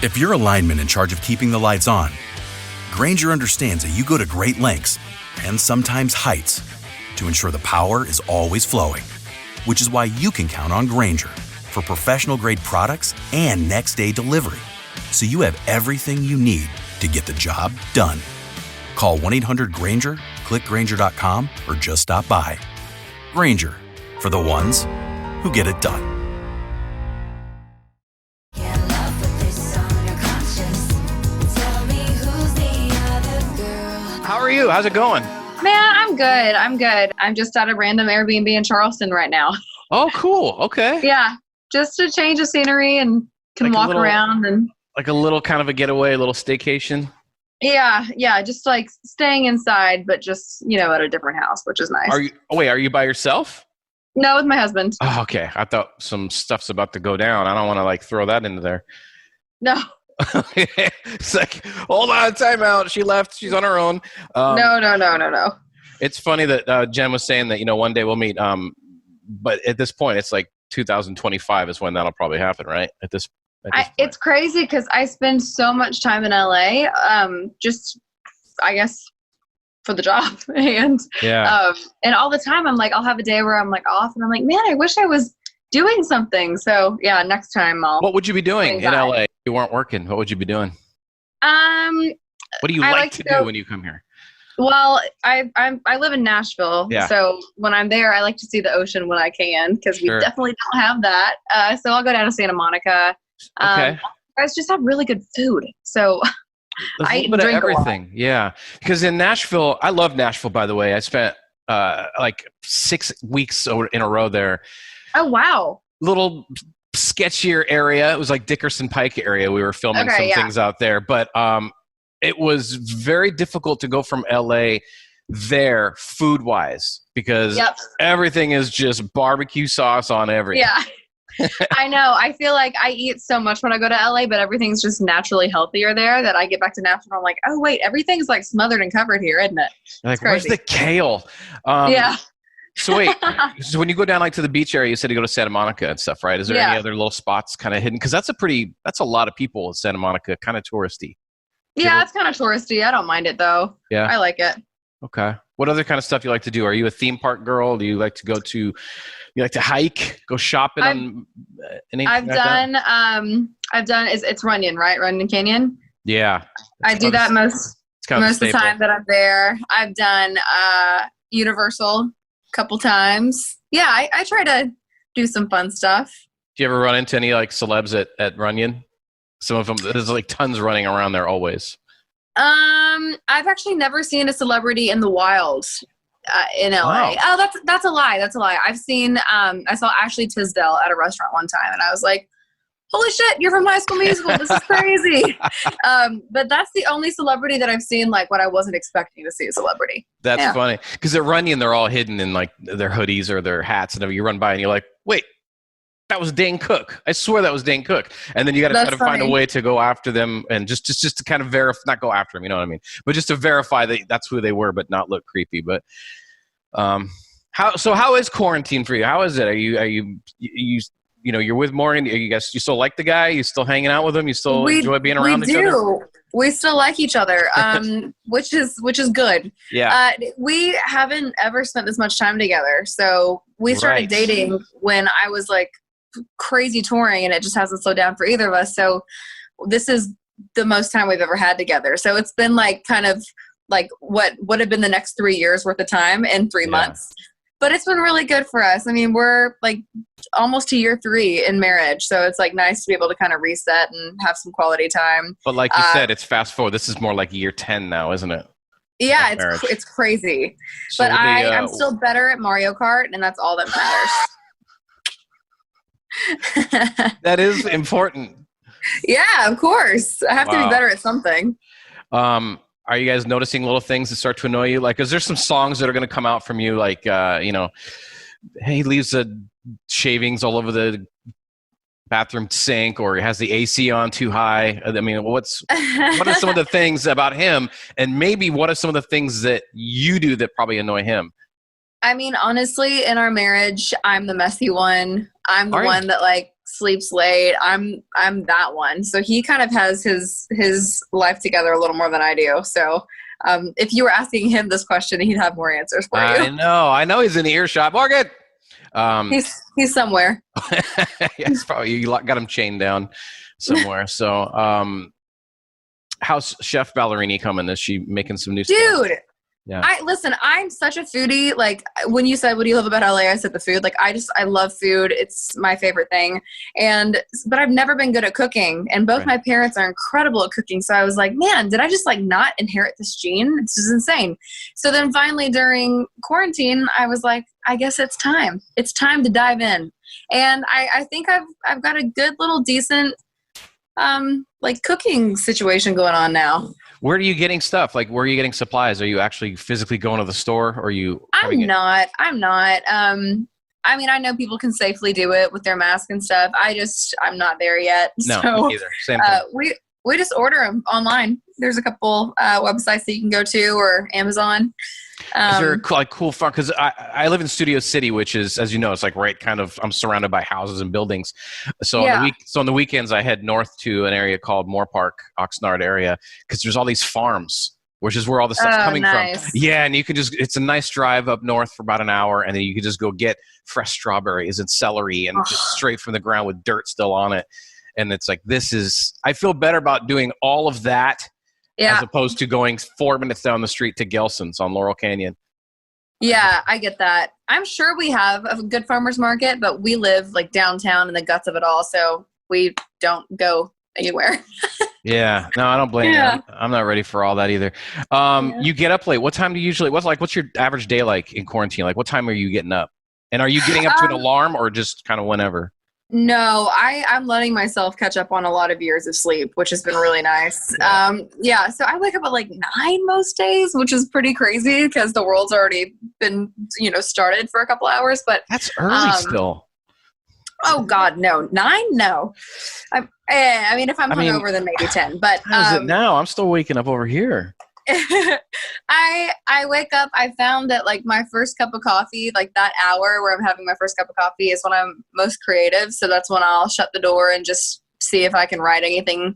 If you're a lineman in charge of keeping the lights on, Grainger understands that you go to great lengths and sometimes heights to ensure the power is always flowing, which is why you can count on Grainger for professional-grade products and next-day delivery, so you have everything you need to get the job done. Call 1-800-GRAINGER, click Grainger.com, or just stop by. Grainger, for the ones who get it done. How are you? How's it going? Man, I'm good. I'm just at a random Airbnb in Charleston right now. Oh, cool. Okay. Yeah, just a change of scenery and can Like walk around and like a little kind of a getaway, a little staycation. yeah, just like staying inside, but just, at a different house, which is nice. Are you by yourself? No, with my husband. Oh, okay. I thought some stuff's about to go down. I don't want to throw that into there. No. It's like, hold on, time out. She left. She's on her own. No. It's funny that Jen was saying that, one day we'll meet. But at this point, it's like 2025 is when that'll probably happen, right? At this point. It's crazy because I spend so much time in LA, just, I guess, for the job. And all the time I'm like, I'll have a day where I'm like off and I'm like, man, I wish I was doing something. So yeah, next time What would you be doing in LA if you weren't working? What would you be doing? What do you like to do when you come here? Well, I live in Nashville, Yeah. So when I'm there, I like to see the ocean when I can because we definitely don't have that. So I'll go down to Santa Monica. Okay. Guys just have really good food, so I drink everything. A lot. Yeah, because in Nashville, I love Nashville. By the way, I spent 6 weeks in a row there. Oh wow! Little sketchier area. It was like Dickerson Pike area. We were filming things out there, but it was very difficult to go from LA there food wise because everything is just barbecue sauce on everything. Yeah. I know. I feel like I eat so much when I go to LA, but everything's just naturally healthier there that I get back to Nashville and I'm like, oh wait, everything's like smothered and covered here, isn't it? Like, where's the kale? Yeah. So wait, so when you go down to the beach area, you said you go to Santa Monica and stuff, right? Is there any other little spots kind of hidden? Because that's a lot of people in Santa Monica, kind of touristy. Yeah, it's kind of touristy. I don't mind it though. Yeah. I like it. Okay. What other kind of stuff you like to do? Are you a theme park girl? Do you like to you like to hike, go shopping on anything I've done, it's Runyon, right? Runyon Canyon? Yeah. I do that most of the time that I'm there. I've done Universal a couple times. Yeah, I try to do some fun stuff. Do you ever run into any celebs at Runyon? Some of them, there's tons running around there always. I've actually never seen a celebrity in the wild in LA. Wow. Oh, that's a lie. I've seen, I saw Ashley Tisdale at a restaurant one time and I was like, holy shit, you're from High School Musical. This is crazy. But that's the only celebrity that I've seen when I wasn't expecting to see a celebrity. That's funny. Because at Runyon, they're all hidden in their hoodies or their hats. And you run by and you're like, wait, that was Dane Cook. I swear that was Dane Cook. And then you got to try to find a way to go after them and just to kind of verify, not go after them, you know what I mean? But just to verify that that's who they were, but not look creepy. But how is quarantine for you? How is it? Are you you're with Morgan. You still like the guy? You still hanging out with him? You still enjoy being around each other? We still like each other, which is good. Yeah. We haven't ever spent this much time together. So we started dating when I was crazy touring and it just hasn't slowed down for either of us. So this is the most time we've ever had together. So it's been what would have been the next 3 years worth of time in 3 months. But it's been really good for us. I mean, we're almost to year 3 in marriage. So it's nice to be able to kind of reset and have some quality time. But like you said, it's fast forward. This is more like year 10 now, isn't it? Yeah, it's crazy. So but I'm still better at Mario Kart, and that's all that matters. That is important. Yeah, of course. I have to be better at something. Are you guys noticing little things that start to annoy you? Is there some songs that are going to come out from you? He leaves the shavings all over the bathroom sink, or he has the AC on too high. I mean, what are some of the things about him? And maybe what are some of the things that you do that probably annoy him? I mean, honestly, in our marriage, I'm the messy one. I'm the one that sleeps late. I'm that one. So he kind of has his life together a little more than I do. So if you were asking him this question, he'd have more answers for you. I know he's in the earshot. Morgan! He's somewhere. Yes, probably you got him chained down somewhere. So how's Chef Ballerini coming? Is she making some new stuff? Dude, yeah. I'm such a foodie. Like when you said, what do you love about LA? I said the food. Like I love food. It's my favorite thing. But I've never been good at cooking. And both my parents are incredible at cooking. So I was like, man, did I just like not inherit this gene? This is insane. So then finally during quarantine, I was like, I guess it's time. It's time to dive in. And I think I've got a good little decent like cooking situation going on now. Where are you getting stuff? Like, where are you getting supplies? Are you actually physically going to the store, or are you? I'm not. I mean, I know people can safely do it with their mask and stuff. I'm not there yet. No, so, me neither. Same thing. We just order them online. There's a couple websites that you can go to, or Amazon. Is there like cool fun? Because I live in Studio City, which is, as you know, it's like right kind of, I'm surrounded by houses and buildings. So on the weekends, I head north to an area called Moore Park, Oxnard area, because there's all these farms, which is where all the stuff's coming from. Yeah, and you can it's a nice drive up north for about an hour, and then you can just go get fresh strawberries and celery and just straight from the ground with dirt still on it. And it's like, I feel better about doing all of that as opposed to going 4 minutes down the street to Gelson's on Laurel Canyon. Yeah, I get that. I'm sure we have a good farmer's market, but we live like downtown in the guts of it all, so we don't go anywhere. Yeah, no, I don't blame you. I'm not ready for all that either. You get up late. What time do you usually? What's your average day like in quarantine? Like, what time are you getting up? And are you getting up to an alarm or just kind of whenever? No, I'm letting myself catch up on a lot of years of sleep, which has been really nice. So I wake up at like 9 most days, which is pretty crazy because the world's already been, started for a couple hours. But that's early still. Oh God, no. 9? No. I mean, if I'm hungover, then maybe 10. But how is it now? I'm still waking up over here. I wake up, I found that like my first cup of coffee, like that hour where I'm having my first cup of coffee is when I'm most creative. So that's when I'll shut the door and just see if I can write anything,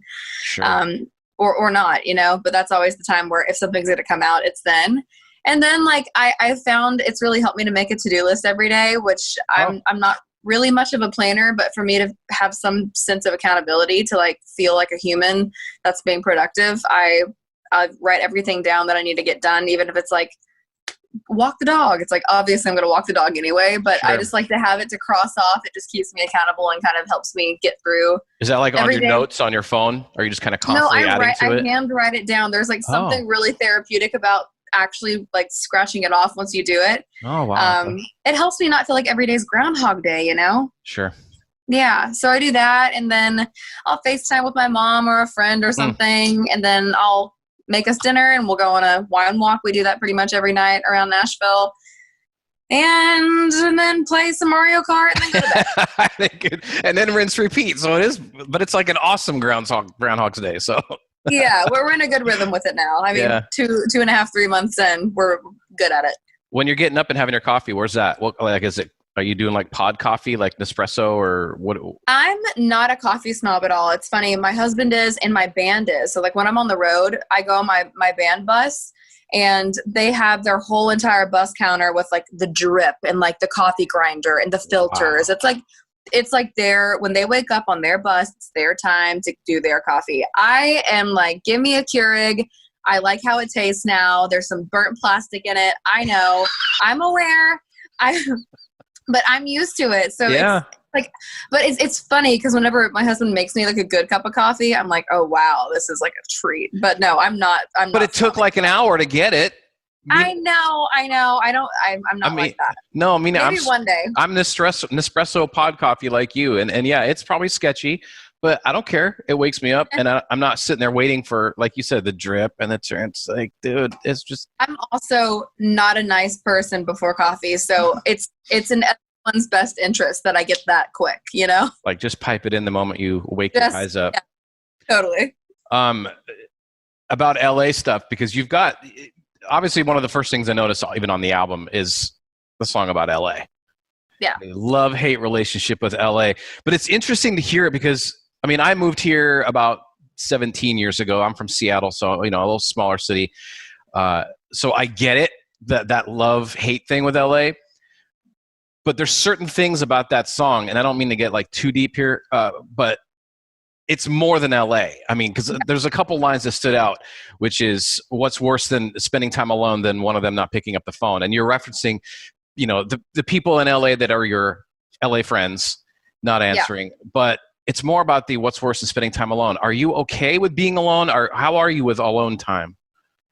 or not, but that's always the time where if something's going to come out, it's then. And then like, I found it's really helped me to make a to-do list every day, which I'm not really much of a planner, but for me to have some sense of accountability to like feel like a human that's being productive, I write everything down that I need to get done, even if it's like walk the dog. It's like, obviously I'm going to walk the dog anyway, but I just like to have it to cross off. It just keeps me accountable and kind of helps me get through. Is that like on your notes on your phone? Or are you just kind of constantly adding to it? I hand write it down. There's like something really therapeutic about actually like scratching it off once you do it. Oh, wow. It helps me not feel like every day's Groundhog Day, Sure. Yeah. So I do that. And then I'll FaceTime with my mom or a friend or something. And then I'll make us dinner and we'll go on a wine walk. We do that pretty much every night around Nashville. And then play some Mario Kart and then go to bed. And then rinse, repeat. So it is, but it's like an awesome Groundhog's Day. So yeah, we're in a good rhythm with it now. I mean, 2.5, 3 months in, we're good at it. When you're getting up and having your coffee, where's that? What, like, is it? Are you doing like pod coffee, like Nespresso, or what? I'm not a coffee snob at all. It's funny. My husband is and my band is. So like when I'm on the road, I go on my band bus and they have their whole entire bus counter with like the drip and like the coffee grinder and the filters. Wow. It's like when they wake up on their bus, it's their time to do their coffee. I am like, give me a Keurig. I like how it tastes now. There's some burnt plastic in it. I know. I'm aware. But I'm used to it. So it's like, but it's funny because whenever my husband makes me like a good cup of coffee, I'm like, oh wow, this is like a treat. But no, I'm not. But it took like an hour to get it. I know. I'm not like that. No, I mean, maybe one day. I'm Nespresso pod coffee like you. And yeah, it's probably sketchy, but I don't care. It wakes me up and I'm not sitting there waiting for, like you said, the drip and the turn. It's like, dude, it's just. I'm also not a nice person before coffee. So it's in everyone's best interest that I get that quick, Like just pipe it in the moment you wake your eyes up. Yeah, totally. About LA stuff, because you've got, obviously one of the first things I noticed even on the album is the song about LA. Yeah. Love-hate relationship with LA. But it's interesting to hear it because, I mean, I moved here about 17 years ago. I'm from Seattle, so, a little smaller city. So I get it, that love-hate thing with LA. But there's certain things about that song, and I don't mean to get like too deep here, but it's more than LA. I mean, because there's a couple lines that stood out, which is what's worse than spending time alone than one of them not picking up the phone. And you're referencing, the people in LA that are your LA friends not answering. Yeah. But it's more about the what's worse than spending time alone. Are you okay with being alone, or how are you with alone time?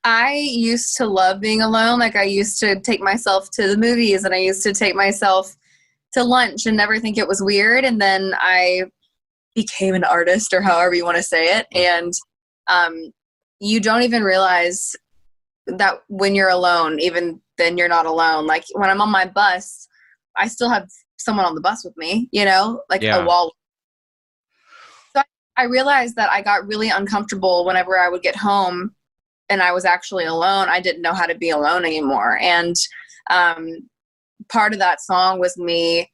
I used to love being alone. Like I used to take myself to the movies and I used to take myself to lunch and never think it was weird. And then I became an artist, or however you want to say it. And you don't even realize that when you're alone, even then you're not alone. Like when I'm on my bus, I still have someone on the bus with me, a wall. So I realized that I got really uncomfortable whenever I would get home and I was actually alone. I didn't know how to be alone anymore. And part of that song was me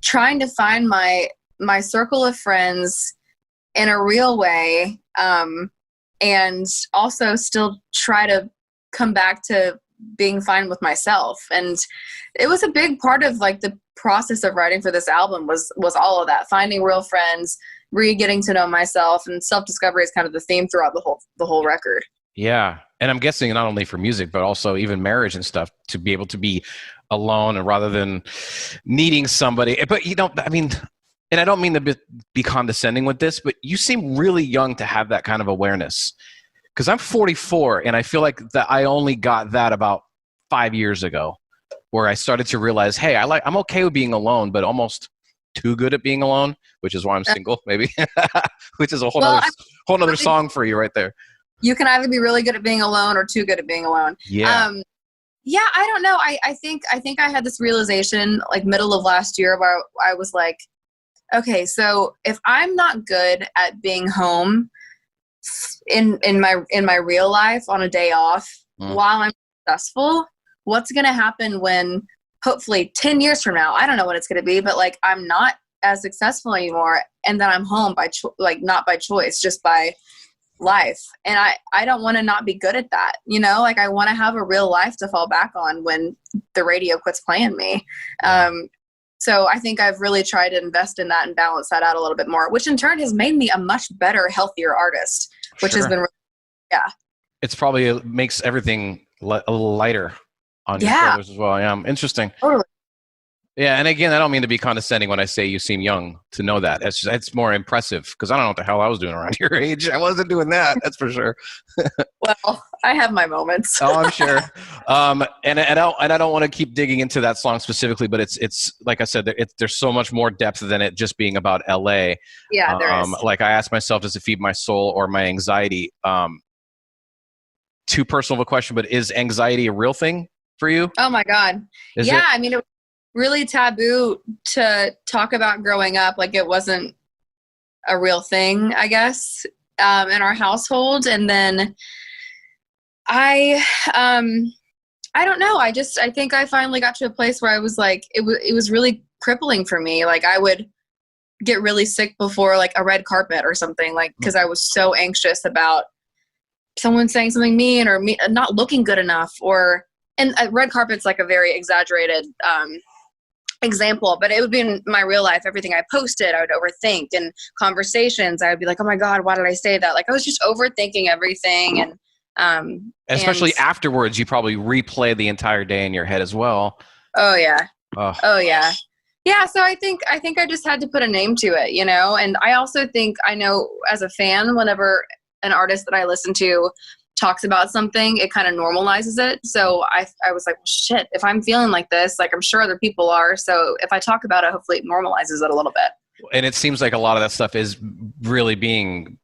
trying to find my circle of friends in a real way, and also still try to come back to being fine with myself. And it was a big part of like the process of writing for this album was all of that, finding real friends, getting to know myself, and self-discovery is kind of the theme throughout the whole record. Yeah. And I'm guessing not only for music, but also even marriage and stuff, to be able to be alone and rather than needing somebody. But and I don't mean to be condescending with this, but you seem really young to have that kind of awareness. Because I'm 44, and I feel like that I only got that about 5 years ago, where I started to realize, hey, I'm okay with being alone, but almost too good at being alone, which is why I'm single, maybe, which is a whole other song for you right there. You can either be really good at being alone or too good at being alone. Yeah. Yeah, I don't know. I think I had this realization like middle of last year where I was like, okay, so if I'm not good at being home in my real life on a day off while I'm successful, what's going to happen when hopefully 10 years from now, I don't know what it's going to be, but like I'm not as successful anymore, and then I'm home not by choice, just by life. And I don't want to not be good at that. Like I want to have a real life to fall back on when the radio quits playing me. So I think I've really tried to invest in that and balance that out a little bit more, which in turn has made me a much better, healthier artist, which has been really, It's probably makes everything a little lighter on your shoulders as well. Yeah, interesting. Totally. Yeah, and again, I don't mean to be condescending when I say you seem young to know that. It's more impressive because I don't know what the hell I was doing around your age. I wasn't doing that, that's for sure. Well, I have my moments. Oh, I'm sure. And I don't want to keep digging into that song specifically, but it's like I said, there's so much more depth than it just being about LA. Yeah, there is. Like I asked myself, does it feed my soul or my anxiety? Too personal of a question, but is anxiety a real thing for you? Oh my God. I mean, it was really taboo to talk about growing up. Like it wasn't a real thing, I guess, in our household. And then I don't know. I think I finally got to a place where I was like, it was really crippling for me. Like I would get really sick before like a red carpet or something, like, cause I was so anxious about someone saying something mean or me not looking good enough, and red carpet's like a very exaggerated, example, but it would be in my real life. Everything I posted, I would overthink, and conversations, I would be like, oh my God, why did I say that? Like I was just overthinking everything. And especially afterwards, you probably replay the entire day in your head as well. Oh yeah. Oh yeah. Yeah. So I think I just had to put a name to it, and I also think I know as a fan, whenever an artist that I listen to talks about something, it kind of normalizes it. So I was like, well, shit, if I'm feeling like this, like I'm sure other people are. So if I talk about it, hopefully it normalizes it a little bit. And it seems like a lot of that stuff is really being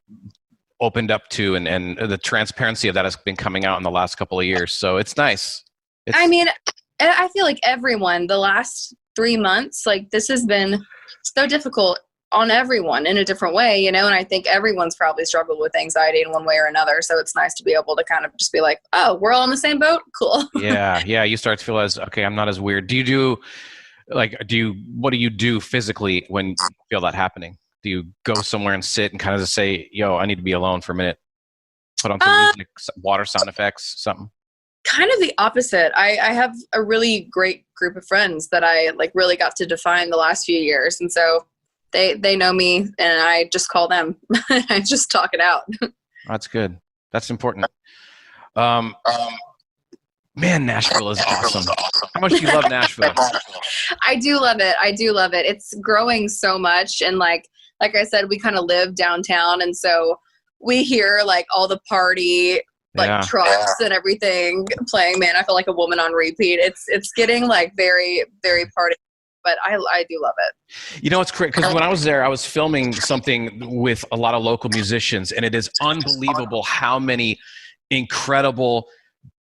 opened up to, and the transparency of that has been coming out in the last couple of years. So it's nice. I mean, I feel like everyone, the last 3 months, like this has been so difficult on everyone in a different way, and I think everyone's probably struggled with anxiety in one way or another. So it's nice to be able to kind of just be like, oh, we're all in the same boat. Cool. Yeah. You start to feel okay, I'm not as weird. Do you do Like, what do you do physically when you feel that happening? Do you go somewhere and sit and kind of just say, yo, I need to be alone for a minute? Put on some music, water sound effects, something? Kind of the opposite. I have a really great group of friends that I like really got to define the last few years. And so they know me and I just call them. I just talk it out. That's good. That's important. Man, Nashville is awesome. How much do you love Nashville? I do love it. I do love it. It's growing so much. And like I said, we kind of live downtown. And so we hear like all the party, like trucks and everything playing. Man, I feel like a woman on repeat. It's getting like very, very party, but I do love it. You know, it's great because when I was there, I was filming something with a lot of local musicians, and it is unbelievable how many incredible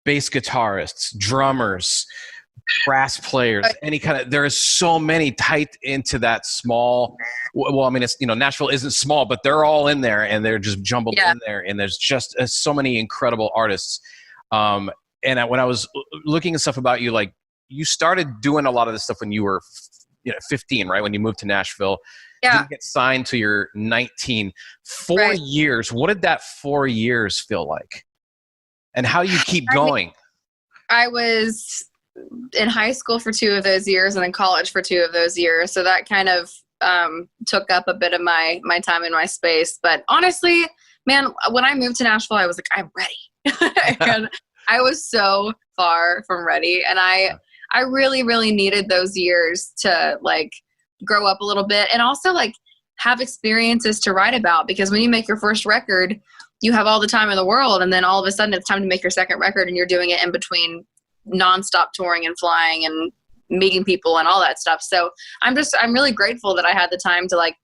bass guitarists, drummers, brass players, there is so many tight into that small. Well, I mean, it's, Nashville isn't small, but they're all in there and they're just jumbled in there. And there's just so many incredible artists. And when I was looking at stuff about you, like you started doing a lot of this stuff when you were 15, right? When you moved to Nashville, didn't get signed till you're 19. 4 years. What did that 4 years feel like? And how you keep going? I was in high school for 2 of those years and in college for 2 of those years. So that kind of took up a bit of my time and my space. But honestly, man, when I moved to Nashville, I was like, I'm ready. And I was so far from ready. And I really, really needed those years to like grow up a little bit and also like have experiences to write about, because when you make your first record, you have all the time in the world. And then all of a sudden it's time to make your second record and you're doing it in between nonstop touring and flying and meeting people and all that stuff. So I'm really grateful that I had the time to like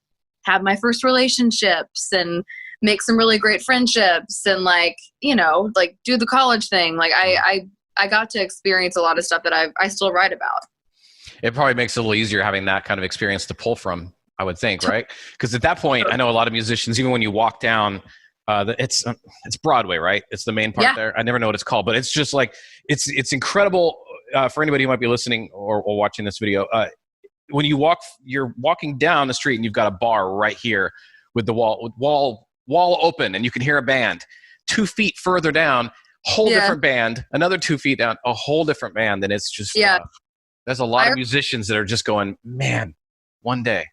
have my first relationships and make some really great friendships and like, like do the college thing. Like I got to experience a lot of stuff that I still write about. It probably makes it a little easier having that kind of experience to pull from, I would think, right? Because at that point, I know a lot of musicians, even when you walk down, it's Broadway, right? It's the main part there. I never know what it's called, but it's just like, it's incredible for anybody who might be listening or watching this video. When you're walking down the street and you've got a bar right here with the wall open and you can hear a band. 2 feet further down, whole different band, another 2 feet down, a whole different band. And it's just, there's a lot of musicians that are just going, man, one day.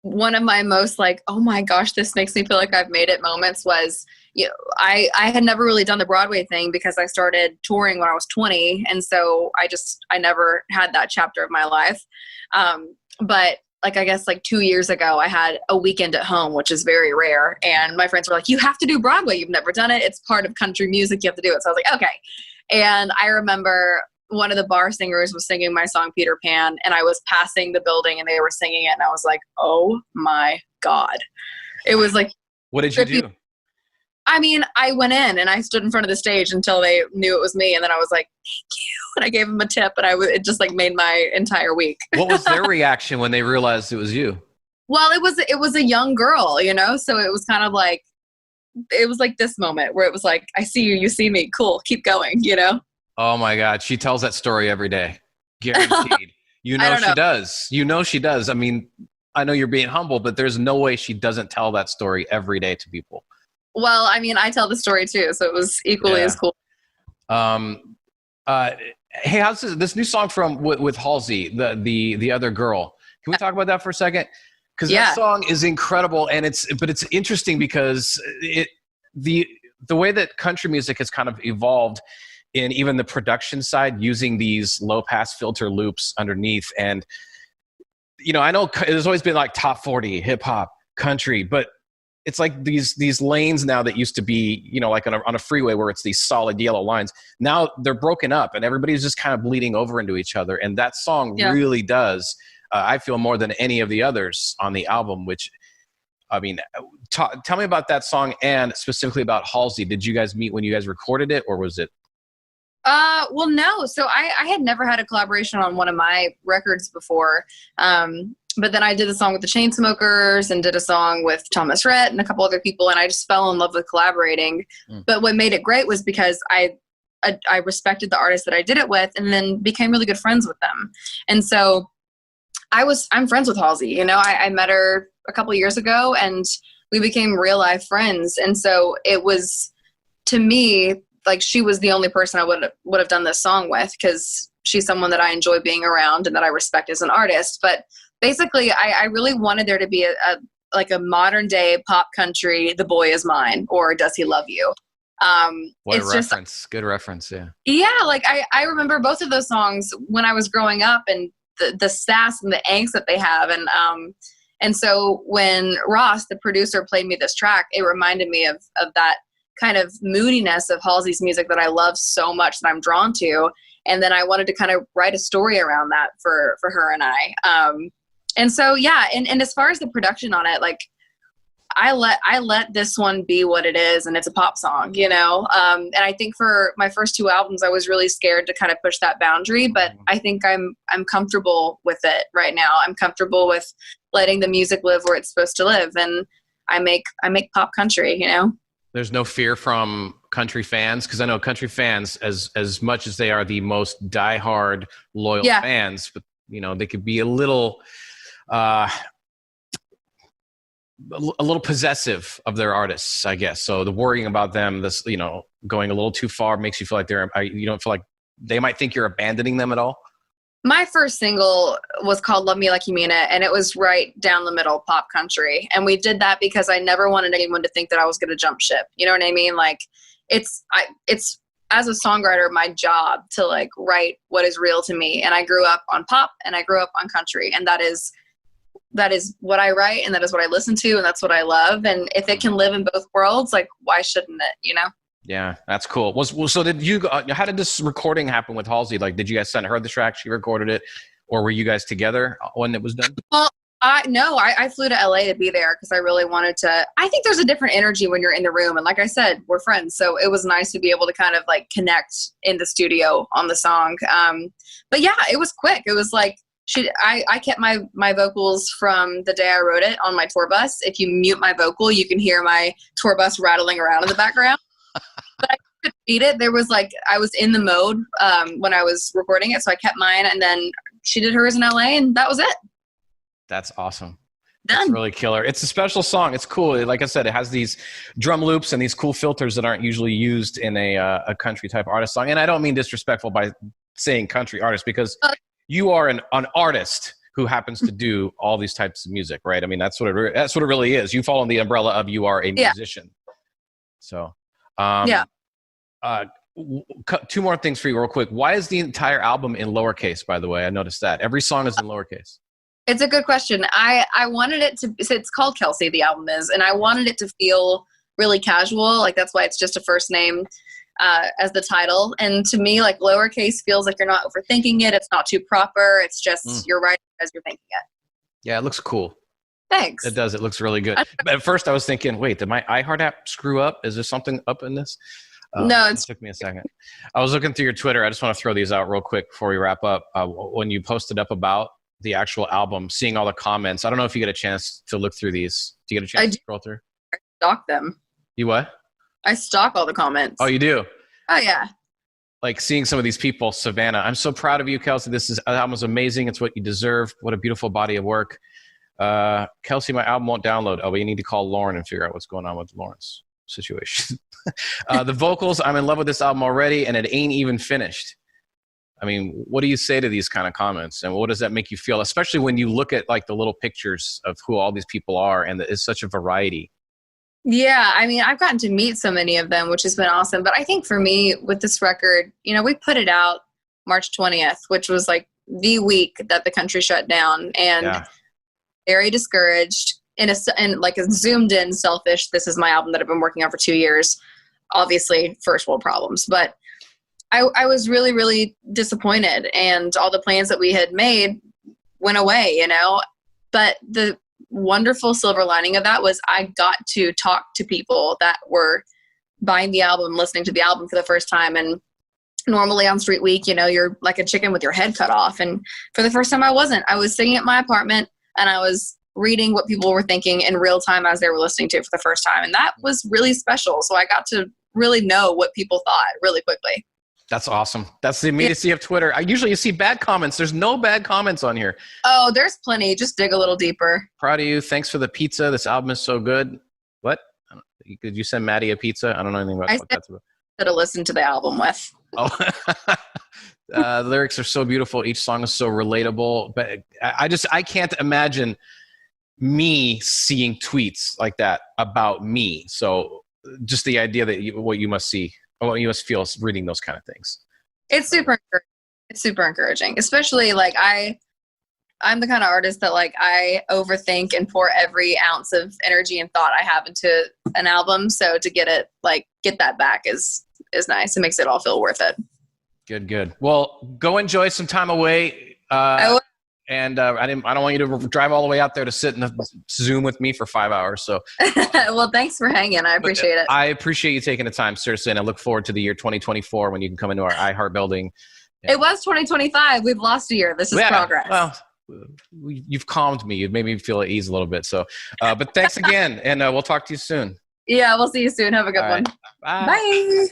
One of my most like, oh my gosh, this makes me feel like I've made it moments was, I had never really done the Broadway thing because I started touring when I was 20. And so I never had that chapter of my life. But like, I guess like 2 years ago, I had a weekend at home, which is very rare. And my friends were like, you have to do Broadway. You've never done it. It's part of country music. You have to do it. So I was like, okay. And I remember one of the bar singers was singing my song Peter Pan, and I was passing the building and they were singing it, and I was like, oh my God. It was like, what did you do? I mean, I went in and I stood in front of the stage until they knew it was me, and then I was like, thank you, and I gave them a tip, and it just like made my entire week. What was their reaction when they realized it was you? Well, it was a young girl, so it was kind of like, it was like this moment where it was like, I see you, you see me, cool, keep going, Oh my God. She tells that story every day. Guaranteed. She does. She does. I mean, I know you're being humble, but there's no way she doesn't tell that story every day to people. Well, I mean, I tell the story too, so it was equally as cool. Hey, how's this new song from with Halsey, the other girl? Can we talk about that for a second? Because that song is incredible, and it's interesting because the way that country music has kind of evolved in even the production side, using these low pass filter loops underneath. And, I know there's always been like top 40 hip hop country, but it's like these lanes now that used to be, like on a freeway where it's these solid yellow lines. Now they're broken up and everybody's just kind of bleeding over into each other. And that song really does, I feel, more than any of the others on the album, which, I mean, tell me about that song and specifically about Halsey. Did you guys meet when you guys recorded it, or was it? Well, no. So I had never had a collaboration on one of my records before. But then I did a song with the Chainsmokers and did a song with Thomas Rhett and a couple other people. And I just fell in love with collaborating. But what made it great was because I respected the artists that I did it with and then became really good friends with them. And so I'm friends with Halsey. You know, I met her a couple years ago and we became real life friends. And so it was, to me, like she was the only person I would have done this song with, because she's someone that I enjoy being around and that I respect as an artist. But basically I really wanted there to be a modern day pop country, The Boy Is Mine, or Does He Love You? What it's a reference. Just, good reference. Yeah. Yeah. Like I remember both of those songs when I was growing up, and the sass and the angst that they have. And so when Ross, the producer, played me this track, it reminded me of that kind of moodiness of Halsey's music that I love so much, that I'm drawn to. And then I wanted to kind of write a story around that for her and I. And so, yeah. And as far as the production on it, like I let this one be what it is, and it's a pop song, you know? And I think for my first 2 albums, I was really scared to kind of push that boundary, but I think I'm comfortable with it right now. I'm comfortable with letting the music live where it's supposed to live. And I make pop country, you know? There's no fear from country fans, because I know country fans, as much as they are the most diehard loyal fans, but you know, they could be a little possessive of their artists, I guess. So the worrying about them, this, you know, going a little too far makes you feel like you don't feel like they might think you're abandoning them at all. My first single was called Love Me Like You Mean It, and it was right down the middle pop country. And we did that because I never wanted anyone to think that I was going to jump ship. You know what I mean? Like it's as a songwriter, my job to like write what is real to me. And I grew up on pop and I grew up on country, and that is what I write, and that is what I listen to, and that's what I love. And if it can live in both worlds, like why shouldn't it, you know? Yeah, that's cool. So did you, how did this recording happen with Halsey? Like, did you guys send her the track, she recorded it, or were you guys together when it was done? Well, I flew to LA to be there because I really wanted to. I think there's a different energy when you're in the room. And like I said, we're friends. So it was nice to be able to kind of like connect in the studio on the song. But yeah, it was quick. It was like, I kept my vocals from the day I wrote it on my tour bus. If you mute my vocal, you can hear my tour bus rattling around in the background. But I couldn't beat it. There was like, I was in the mode when I was recording it. So I kept mine, and then she did hers in LA, and that was it. That's awesome. Done. It's really killer. It's a special song. It's cool. Like I said, it has these drum loops and these cool filters that aren't usually used in a country type artist song. And I don't mean disrespectful by saying country artist, because you are an artist who happens to do all these types of music, right? I mean, that's what it really is. You fall in the umbrella of you are a musician. So, two more things for you real quick. Why is the entire album in lowercase, by the way? I noticed that. Every song is in lowercase. It's a good question. I wanted it to, so it's called Kelsey, the album is, and I wanted it to feel really casual. Like that's why it's just a first name as the title. And to me, like lowercase feels like you're not overthinking it. It's not too proper. It's just you're writing as you're thinking it. Yeah, it looks cool. Thanks. It does. It looks really good. At first I was thinking, wait, did my iHeart app screw up? Is there something up in this? No, it took me a second. I was looking through your Twitter. I just want to throw these out real quick before we wrap up. When you posted up about the actual album, seeing all the comments, I don't know if you get a chance to look through these. Do you get a chance to scroll through? I stalk them. You what? I stalk all the comments. Oh, you do? Oh, yeah. Like seeing some of these people. Savannah, I'm so proud of you, Kelsey. This album is amazing. It's what you deserve. What a beautiful body of work. Kelsey, my album won't download. Oh, but you need to call Lauren and figure out what's going on with Lauren's situation. The vocals, I'm in love with this album already, and it ain't even finished. I mean, what do you say to these kind of comments, and what does that make you feel, especially when you look at like the little pictures of who all these people are, and it's such a variety? Yeah, I mean, I've gotten to meet so many of them, which has been awesome. But I think for me with this record, you know, we put it out March 20th, which was like the week that the country shut down, and very discouraged and like a zoomed in selfish. This is my album that I've been working on for 2 years. Obviously, first world problems, but I was really, really disappointed, and all the plans that we had made went away, you know. But the wonderful silver lining of that was I got to talk to people that were buying the album, listening to the album for the first time. And normally on Street Week, you know, you're like a chicken with your head cut off. And for the first time I wasn't. I was sitting at my apartment and I was reading what people were thinking in real time as they were listening to it for the first time. And that was really special. So I got to really know what people thought really quickly. That's awesome. That's the immediacy of Twitter. Usually you see bad comments. There's no bad comments on here. Oh, there's plenty. Just dig a little deeper. Proud of you. Thanks for the pizza. This album is so good. What? Did you send Maddie a pizza? I don't know anything about what that's about. To listen to the album with. Oh, the lyrics are so beautiful. Each song is so relatable. But I can't imagine me seeing tweets like that about me. So just the idea that what you must feel reading those kind of things. It's super encouraging, especially like I'm the kind of artist that like I overthink and pour every ounce of energy and thought I have into an album. So to get that back is nice. It makes it all feel worth it. Good. Well, go enjoy some time away. And I don't want you to drive all the way out there to sit in the Zoom with me for 5 hours. So, well, thanks for hanging. I appreciate it. I appreciate you taking the time, seriously, and I look forward to the year 2024 when you can come into our iHeart building. It was 2025. We've lost a year. This is progress. Well, you've calmed me. You've made me feel at ease a little bit. So, but thanks again, and we'll talk to you soon. Yeah, we'll see you soon. Have a good one. Bye. Bye.